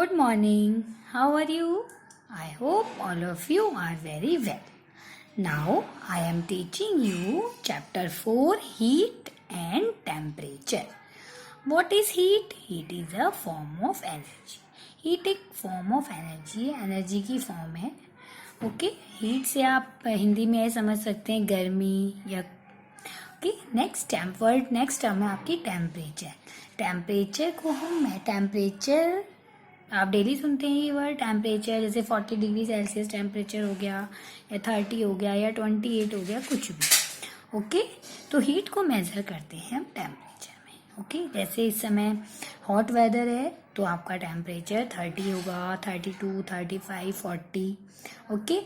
Good morning. How are you? I hope all of you are very well. Now I am teaching you chapter 4 Heat and Temperature. What is heat? Heat is a form of energy. Heat एक form of energy है, energy की form है. Okay, heat से आप हिंदी में समझ सकते हैं गर्मी या ओके. नेक्स्ट टर्म है आपकी टेम्परेचर. टेम्परेचर को हम टेम्परेचर आप डेली सुनते हैं ये वर्ड टेम्परेचर, जैसे 40 डिग्री सेल्सियस टेम्परेचर हो गया या 30 हो गया या 28 हो गया, कुछ भी. ओके, तो हीट को मेज़र करते हैं हम टेम्परेचर में. ओके, जैसे इस समय हॉट वेदर है तो आपका टेम्परेचर 30 होगा, 32, 35, 40. ओके,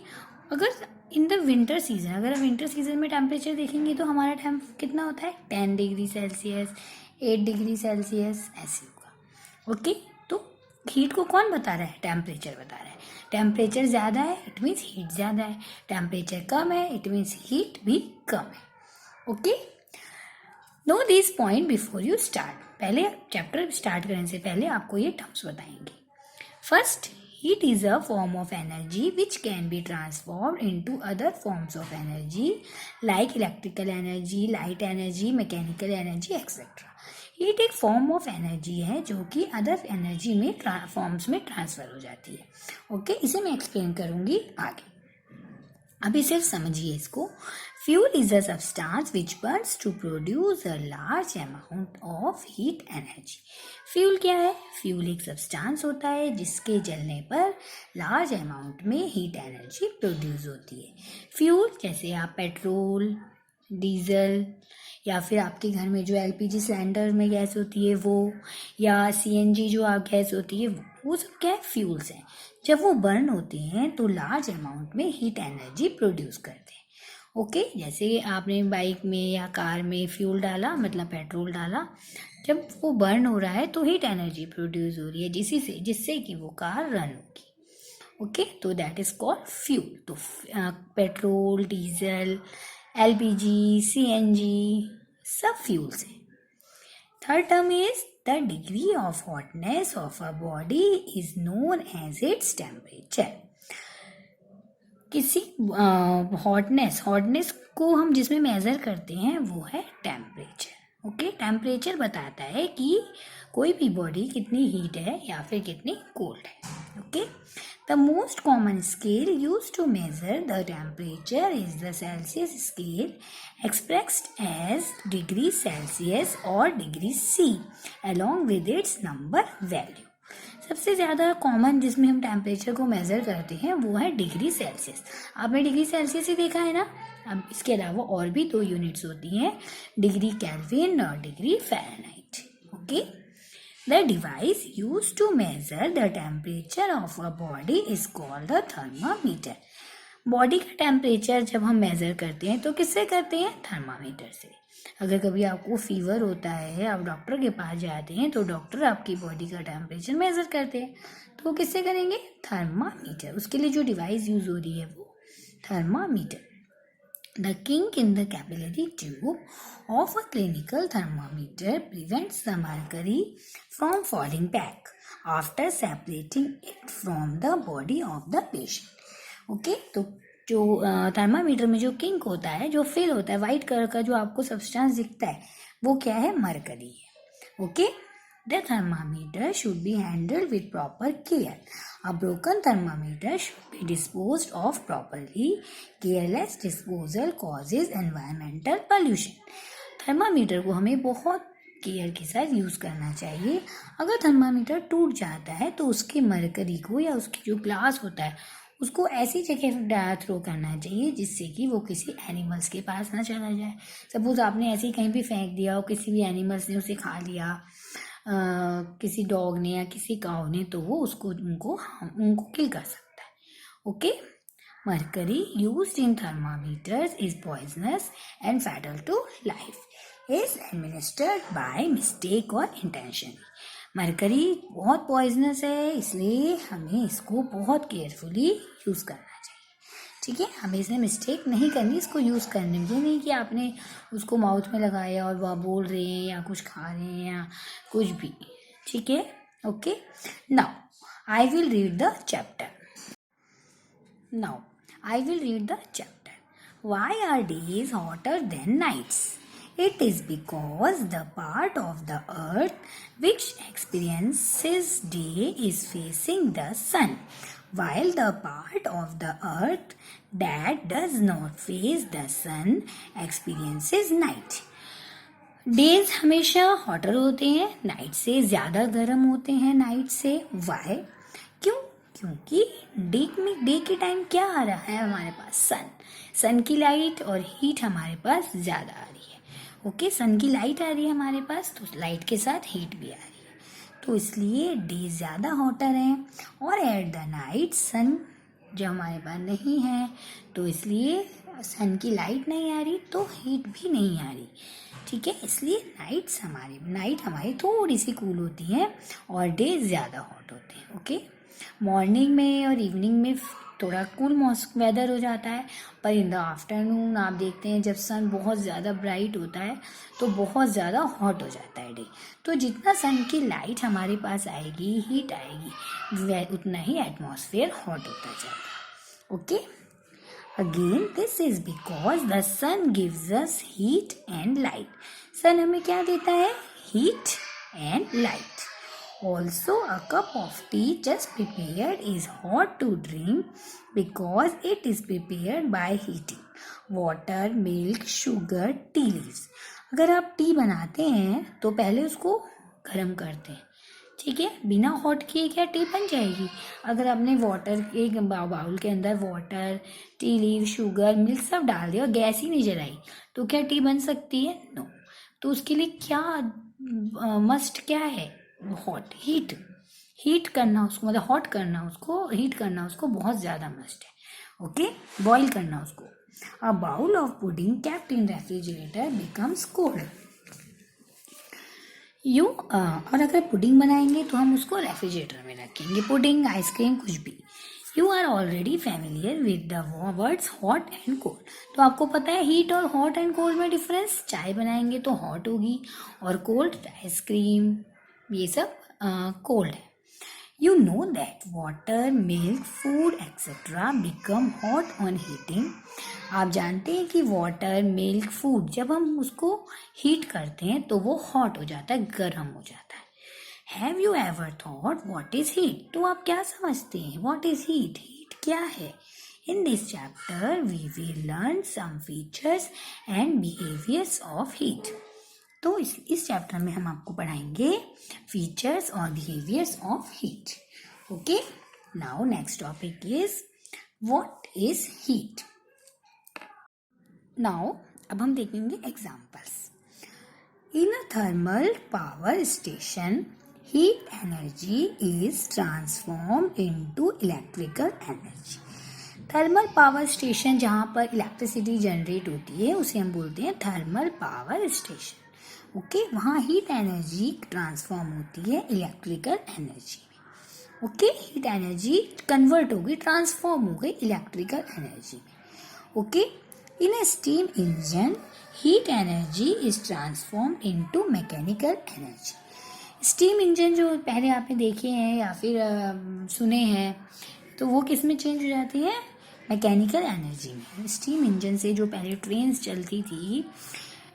अगर इन द विंटर सीजन, अगर विंटर सीजन में टेम्परेचर देखेंगे तो हमारा टेम्प कितना होता है 10 डिग्री सेल्सियस, 8 डिग्री सेल्सियस, ऐसे होगा. ओके, तो हीट को कौन बता रहा है? टेम्परेचर बता रहा है. टेम्परेचर ज़्यादा है इट मीन्स हीट ज़्यादा है, टेम्परेचर कम है इट मीन्स हीट भी कम है. Okay, know this point before you start. पहले चैप्टर स्टार्ट करने से पहले आपको ये टर्म्स बताएंगे. First, heat is a form of energy which can be transformed into other forms of energy like electrical energy, light energy, mechanical energy, etc. Heat एक form of energy है जो कि अदर एनर्जी में forms में transfer हो जाती है. Okay, इसे मैं एक्सप्लेन करूंगी आगे. अभी सिर्फ समझिए इसको. Fuel is a substance which burns to produce a large amount of heat energy. Fuel क्या है? फ्यूल एक सब्सटेंस होता है जिसके जलने पर लार्ज अमाउंट में हीट एनर्जी प्रोड्यूस होती है. फ्यूल जैसे आप पेट्रोल, डीजल, या फिर आपके घर में जो एलपीजी सिलेंडर में गैस होती है वो, या सीएनजी जो गैस होती है वो सब क्या है? फ्यूल्स हैं. जब वो बर्न होते हैं तो लार्ज अमाउंट में हीट एनर्जी प्रोड्यूस करते हैं. ओके, जैसे आपने बाइक में या कार में फ्यूल डाला, मतलब पेट्रोल डाला, जब वो बर्न हो रहा है तो हीट एनर्जी प्रोड्यूस हो रही है जिससे कि वो कार रन होगी. ओके, तो दैट इज कॉल्ड फ्यूल. तो पेट्रोल, डीजल, एलपीजी, सीएनजी सब फ्यूल्स हैं. Third term is the degree of hotness of a body is known as its temperature. किसी हॉटनेस को हम जिसमें मेजर करते हैं वो है टेम्परेचर. ओके, टेम्परेचर बताता है कि कोई भी बॉडी कितनी हीट है या फिर कितनी कोल्ड है. Okay, the most common scale used to measure the temperature is the Celsius scale, expressed as degree Celsius or degree C along with its number value. सबसे ज़्यादा कॉमन जिसमें हम टेम्परेचर को मेज़र करते हैं वो है डिग्री सेल्सियस. आपने डिग्री सेल्सियस ही देखा है ना. अब इसके अलावा और भी 2 यूनिट्स होती हैं, डिग्री केल्विन और degree Fahrenheit. Okay, the device used to measure the temperature of a body is called a thermometer. Body का टेम्परेचर जब हम मेज़र करते हैं तो किससे करते हैं? थर्मामीटर से. अगर कभी आपको फीवर होता है, आप डॉक्टर के पास जाते हैं तो डॉक्टर आपकी बॉडी का टेम्परेचर मेज़र करते हैं, तो किससे करेंगे? थर्मामीटर. उसके लिए जो डिवाइस यूज़ हो रही है वो thermometer. The kink in the capillary tube of a clinical thermometer prevents the mercury from falling back after separating it from the body of the patient. Okay, तो जो थर्मामीटर में जो किंक होता है, जो फिल होता है, वाइट कलर का जो आपको सब्सटेंस दिखता है, वो क्या है? मरकरी है. Okay, the thermometer should be handled with proper care. A broken thermometer should be disposed of properly. Careless disposal causes environmental pollution. Thermometer को हमें बहुत केयर के साथ यूज़ करना चाहिए. अगर थर्मामीटर टूट जाता है तो उसके मरकरी को या उसकी जो ग्लास होता है उसको ऐसी जगह थ्रो करना चाहिए जिससे कि वो किसी एनिमल्स के पास ना चला जाए. सपोज आपने ऐसे ही कहीं भी फेंक दिया और किसी भी एनिमल्स ने उसे खा लिया, किसी डॉग ने या किसी काऊ ने, तो वो उनको किल कर सकता है. Okay, mercury used in thermometers is poisonous and fatal to life. is administered by mistake or intention. Mercury बहुत पॉइजनस है, इसलिए हमें इसको बहुत केयरफुली यूज़ करना चाहिए. ठीक है, हमें इसमें मिस्टेक नहीं करनी इसको यूज़ करने में. ये नहीं कि आपने उसको माउथ में लगाया और वह बोल रहे हैं या कुछ खा रहे हैं या कुछ भी. ठीक है, okay. Now I will read the chapter. Now, I will read the chapter. Why are days hotter than nights? It is because the part of the earth which experiences day is facing the sun, while the part of the earth that does not face the sun experiences night. Days हमेशा hotter होते हैं, night से ज़्यादा गर्म होते हैं night से. Y? क्यों? क्योंकि डे के टाइम क्या आ रहा है हमारे पास? सन की लाइट और हीट हमारे पास ज़्यादा आ रही है. ओके, सन की लाइट आ रही है हमारे पास, तो लाइट के साथ हीट भी आ रही है, तो इसलिए डे ज़्यादा हॉटर है. और एट द नाइट सन जो हमारे पास नहीं है, तो इसलिए सन की लाइट नहीं आ रही, तो हीट भी नहीं आ रही. ठीक है, इसलिए नाइट हमारी थोड़ी सी कूल होती है और डे ज़्यादा हॉट होते हैं. ओके, मॉर्निंग में और इवनिंग में थोड़ा कूल वेदर हो जाता है, पर इन द आफ्टरनून आप देखते हैं जब सन बहुत ज़्यादा ब्राइट होता है तो बहुत ज़्यादा हॉट हो जाता है डे. तो जितना सन की लाइट हमारे पास आएगी, हीट आएगी, उतना ही एटमॉस्फेयर हॉट होता जाएगा. Okay, again this is because the sun gives us heat and light. Sun हमें क्या देता है? Heat and light. Also, a cup of tea just prepared is hot to drink because it is prepared by heating water, milk, sugar, tea leaves. अगर आप T बनाते हैं तो पहले उसको गर्म करते हैं. ठीक है, बिना हॉट किए क्या टी बन जाएगी? अगर आपने वाटर, एक बाउल के अंदर water, T leave, sugar, milk सब डाल दिया और गैस ही नहीं जलाई, तो क्या टी बन सकती है? नो. तो उसके लिए क्या मस्ट क्या है? हॉट, हीट करना उसको, मतलब हॉट करना उसको, हीट करना उसको बहुत ज़्यादा मस्ट है. ओके, बॉईल करना उसको. A bowl of pudding kept in refrigerator becomes cold. और अगर पुडिंग बनाएंगे तो हम उसको रेफ्रिजरेटर में रखेंगे. पुडिंग, आइसक्रीम, कुछ भी. You are already familiar with the words hot and cold. तो आपको पता है हीट और हॉट एंड कोल्ड में डिफरेंस. चाय बनाएंगे तो हॉट होगी और कोल्ड, आइसक्रीम, ये सब कोल्ड है. You know that water, milk, food etc. become hot on heating. आप जानते हैं कि वाटर, मिल्क, फूड जब हम उसको हीट करते हैं तो वो हॉट हो जाता है, गर्म हो जाता है. Have you ever thought what is heat? तो आप क्या समझते हैं? What is heat? हीट क्या है? In this chapter we will learn some features and behaviors of heat. तो इस चैप्टर में हम आपको पढ़ाएंगे फीचर्स और behaviours of heat. Okay, now next topic is what is heat. Now अब हम देखेंगे examples. In a thermal power station heat energy is transformed into electrical energy. Thermal power station जहाँ पर इलेक्ट्रिसिटी जनरेट होती है उसे हम बोलते हैं थर्मल पावर स्टेशन. ओके, वहाँ हीट एनर्जी ट्रांसफॉर्म होती है इलेक्ट्रिकल एनर्जी में. ओके, हीट एनर्जी कन्वर्ट हो गई, ट्रांसफॉर्म हो गई इलेक्ट्रिकल एनर्जी में. Okay, in A steam engine heat energy is transform into mechanical energy. Steam engine जो पहले आपने देखे हैं या फिर सुने हैं, तो वो किस में चेंज हो जाती है? मैकेनिकल एनर्जी में. स्टीम इंजन से जो पहले ट्रेन्स चलती थी,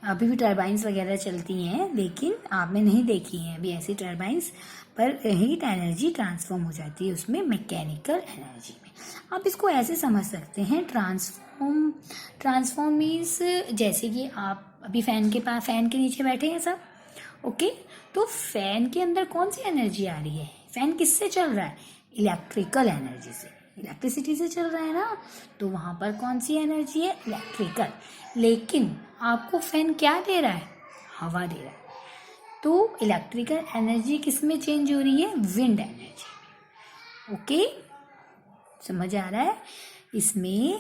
अभी भी टर्बाइंस वगैरह चलती हैं, लेकिन आपने नहीं देखी हैं अभी ऐसी टर्बाइंस, पर हीट एनर्जी ट्रांसफॉर्म हो जाती है उसमें मैकेनिकल एनर्जी में. आप इसको ऐसे समझ सकते हैं, ट्रांसफॉर्म मीन्स जैसे कि आप अभी फैन के नीचे बैठे हैं सब. ओके, तो फैन के अंदर कौन सी एनर्जी आ रही है? फैन किससे चल रहा है? इलेक्ट्रिकल एनर्जी से, इलेक्ट्रिसिटी से चल रहा है ना. तो वहाँ पर कौन सी एनर्जी है? इलेक्ट्रिकल. लेकिन आपको फैन क्या दे रहा है? हवा दे रहा है. तो इलेक्ट्रिकल एनर्जी किस में चेंज हो रही है? Wind energy. ओके, समझ आ रहा है? इसमें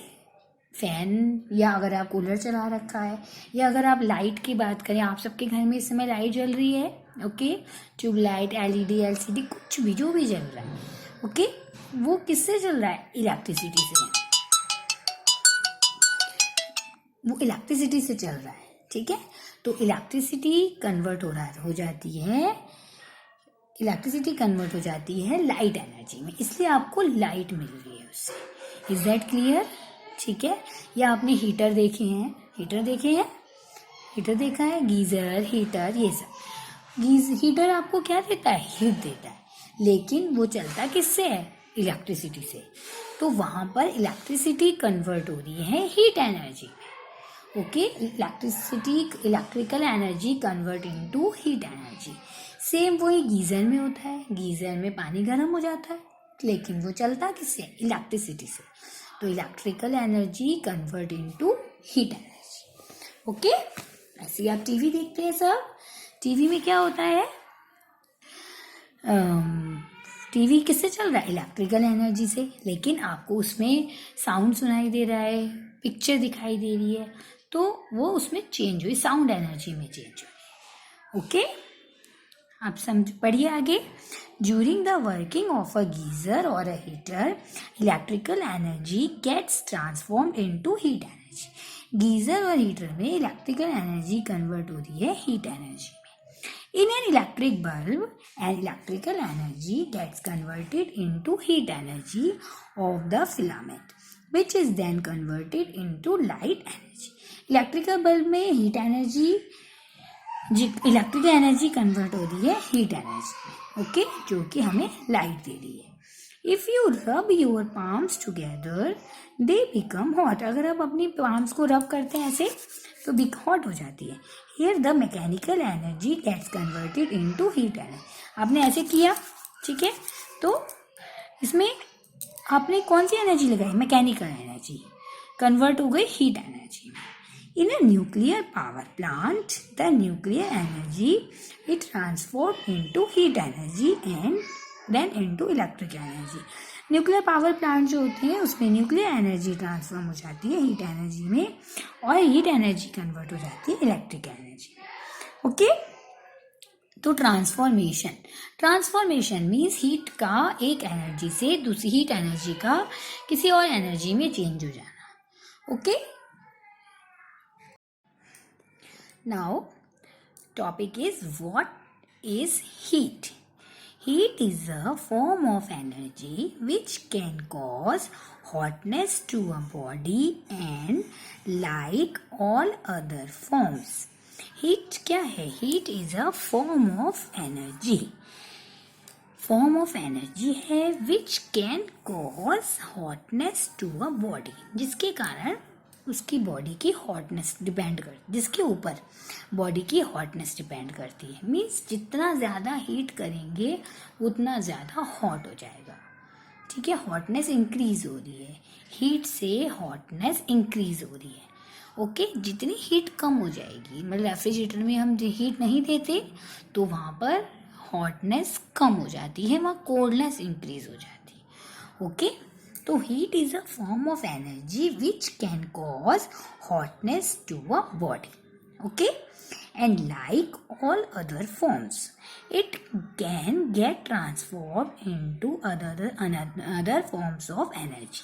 फैन, या अगर आप कूलर चला रखा है, या अगर आप लाइट की बात करें, आप सबके घर में इस समय लाइट जल रही है. ओके, ट्यूबलाइट, एलईडी, एलसीडी, कुछ भी जो भी जल रहा है. ओके, वो किससे चल रहा है? इलेक्ट्रिसिटी से. वो इलेक्ट्रिसिटी से चल रहा है. ठीक है, तो इलेक्ट्रिसिटी कन्वर्ट हो जाती है इलेक्ट्रिसिटी कन्वर्ट हो जाती है लाइट एनर्जी में, इसलिए आपको लाइट मिल रही है उससे। Is that clear? ठीक है। या आपने हीटर देखे हैं, हीटर देखा है, गीजर, हीटर, ये सब। हीटर आपको क्या देता है? हीट देता है, लेकिन वो चलता किससे है? इलेक्ट्रिसिटी से। तो वहां पर इलेक्ट्रिसिटी कन्वर्ट हो रही है हीट एनर्जी में। Okay, electrical energy convert into heat energy. Same वही गीजर में होता है, गीजर में पानी गर्म हो जाता है, लेकिन वो चलता किससे? इलेक्ट्रिसिटी से। तो electrical energy convert into heat energy. Okay, ऐसे आप टीवी देखते हैं सब। टीवी में क्या होता है? टीवी किससे चल रहा है? इलेक्ट्रिकल एनर्जी से, लेकिन आपको उसमें साउंड सुनाई दे रहा है, पिक्चर दिखाई दे रही है, तो वो उसमें चेंज हुई, साउंड एनर्जी में चेंज हुई। ओके, आप समझ, पढ़िए आगे। During the working of a geyser और a heater, electrical energy gets transformed into heat energy. Geyser और हीटर में इलेक्ट्रिकल एनर्जी कन्वर्ट हो रही है हीट एनर्जी में। In an electric bulb, an electrical energy gets converted into heat energy of the filament, which is then converted into light energy. Electrical bulb में electrical energy convert हो रही है heat energy में, okay, जो कि हमें light दे रही है। If you rub your palms together they become hot. अगर आप अपनी पाम्स को रब करते हैं ऐसे, तो हॉट हो जाती है। Here the mechanical energy gets converted into heat energy. आपने ऐसे किया, ठीक है, तो इसमें आपने कौन सी एनर्जी लगाई? मैकेनिकल एनर्जी कन्वर्ट हो गई हीट एनर्जी में। In a nuclear power plant the nuclear energy it transform into heat energy and then into electric energy. Nuclear power plant जो होते हैं उसमें न्यूक्लियर एनर्जी ट्रांसफॉर्म हो जाती है हीट एनर्जी में, और हीट एनर्जी कन्वर्ट हो जाती है इलेक्ट्रिक एनर्जी। ओके, तो ट्रांसफॉर्मेशन मीन्स हीट का एक एनर्जी से दूसरी हीट एनर्जी का किसी और एनर्जी में चेंज हो जाना। Okay, now topic is what is heat. Heat is a form of energy which can cause hotness to a body and like all other forms. Heat क्या है? Heat is a form of energy. Form of energy है which can cause hotness to a body. जिसके कारण उसकी body की hotness depend कर, जिसके ऊपर बॉडी की हॉटनेस डिपेंड करती है। मीन्स जितना ज़्यादा हीट करेंगे उतना ज़्यादा हॉट हो जाएगा, ठीक है। हॉटनेस इंक्रीज हो रही है, हीट से हॉटनेस इंक्रीज हो रही है। ओके, जितनी हीट कम हो जाएगी, मतलब रेफ्रिजरेटर में हम हीट नहीं देते तो वहाँ पर हॉटनेस कम हो जाती है, वहाँ कोल्डनेस इंक्रीज हो जाती है। ओके, तो heat is a form of energy which can cause hotness to a body, okay, and like all other forms it can get transformed into other forms of energy.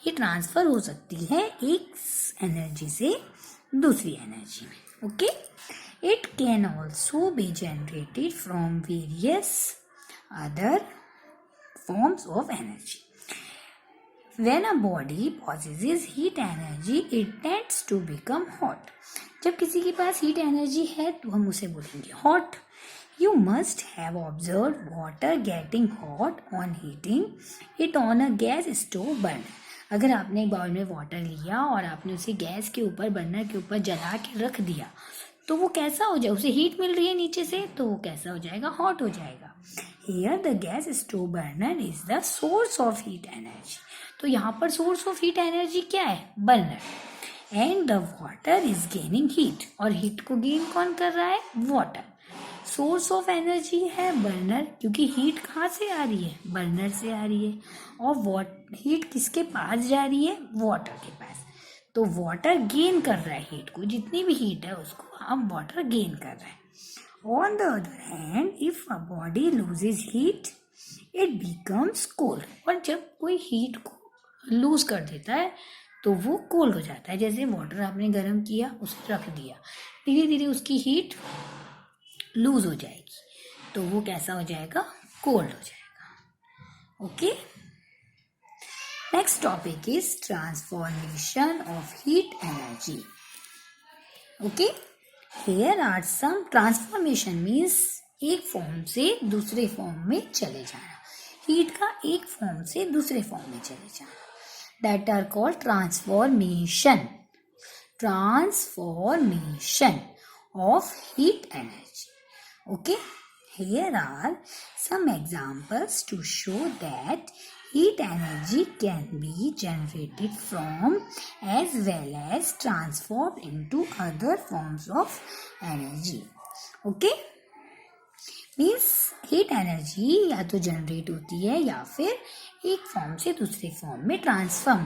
ये transfer हो सकती है एक energy से दूसरी energy में। Okay, it can also be generated from various other forms of energy. When a body possesses heat energy, it tends to become hot. जब किसी के पास हीट एनर्जी है तो हम उसे बोलेंगे hot. You must have observed water getting hot on heating it on a gas stove burner. अगर आपने एक बाउल में वाटर लिया और आपने उसे गैस के ऊपर, बर्नर के ऊपर जला के रख दिया, तो वो कैसा हो जाए? उसे हीट मिल रही है नीचे से, तो वो कैसा हो जाएगा? हॉट हो जाएगा। Here the gas stove burner is the source of heat energy. तो यहाँ पर सोर्स ऑफ हीट एनर्जी क्या है? Burner. And the water is gaining heat, और हीट को गेन कौन कर रहा है? वाटर। सोर्स ऑफ एनर्जी है बर्नर, क्योंकि हीट कहाँ से आ रही है? बर्नर से आ रही है। और हीट किसके पास जा रही है? वाटर के पास। तो वाटर गेन कर रहा है हीट को, जितनी भी हीट है उसको अब वाटर गेन कर रहा है। On the other hand, if a body loses heat it becomes cold. और जब कोई हीट को लूज कर देता है तो वो कोल्ड हो जाता है। जैसे वाटर आपने गर्म किया, उसको रख दिया, धीरे धीरे उसकी हीट लूज हो जाएगी, तो वो कैसा हो जाएगा? कोल्ड हो जाएगा. Okay. Next topic is transformation of heat energy. Okay. Here are some. Transformation means एक फॉर्म से दूसरे फॉर्म में चले जाना. हीट का एक फॉर्म से दूसरे फॉर्म में चले जाना. That are called transformation. Transformation of heat energy. Okay, here are some examples to show that heat energy can be generated from as well as transformed into other forms of energy. Okay, means heat energy या तो generate होती है या फिर एक form से दूसरे form में ट्रांसफॉर्म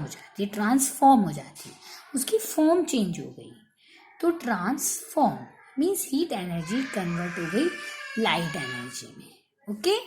हो जाती है. उसकी फॉर्म चेंज हो गई तो transform means heat energy convert हो गई लाइट एनर्जी में. ओके.